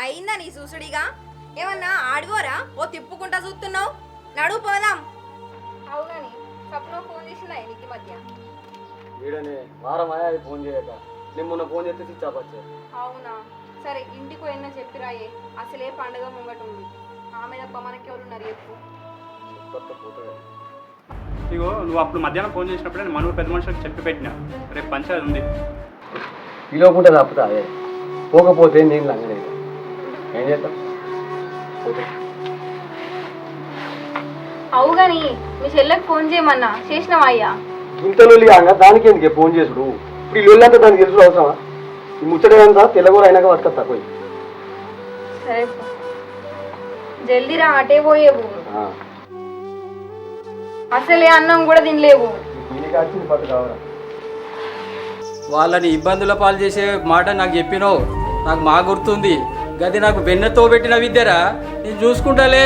అయిందా నీ చూసుడిగా? ఏమన్నా ఆడిపోరా ఓ తిప్పుకుంటా చూస్తున్నావు? నడువు పోదాం. అవునని సప్నో ఫోన్ చేసిందా నీకు మధ్య? వీడనే వారం అయ్యాది ఫోన్ చేయక. నేను మొన్న ఫోన్ చేస్తే స్విచ్ ఆఫ్ వచ్చాను. అవునా, సరే ఇంటికి పోయినా చెప్పిరాయే. అసలే పండుగ ముంగట ఉంది. ఆమె తప్ప మనకెవరు ఉన్నారు చెప్పు. పోతుంది. ఇగో నువ్వు అప్పుడు మధ్యాహ్నం ఫోన్ చేసినప్పుడే నేను మనూరు పెద్ద మనుషులకు చెప్పి పెట్టినా, రేపు పంచాయతీ ఉంది. పిలవకుంటే తప్పుతా అదే, పోకపోతే నేను లంగలేదు. ఏం చేద్దాం? అవు గాని మీ చెల్లెకి ఫోన్ చేయమన్నా చేసినావా అయ్యా? ఇంత లొల్లి కాగా దానికి ఎందుకే ఫోన్ చేసుడు? ఇప్పుడు ఈ లొల్లి అంతా దానికి తెలుసు అవసరమా? ఈ ముచ్చట తెల్లగూర అయినాక పట్టుకొస్తా పోయి. సరే జల్దీరా, అటే పోయేవు. అసలే అన్నం కూడా తినలేవు. వాళ్ళని ఇబ్బందుల పాలు చేసే మాట నాకు చెప్పినావు, నాకు మా గుర్తుంది. గది నాకు వెన్నతో పెట్టిన విద్యరా, నేను చూసుకుంటాలే.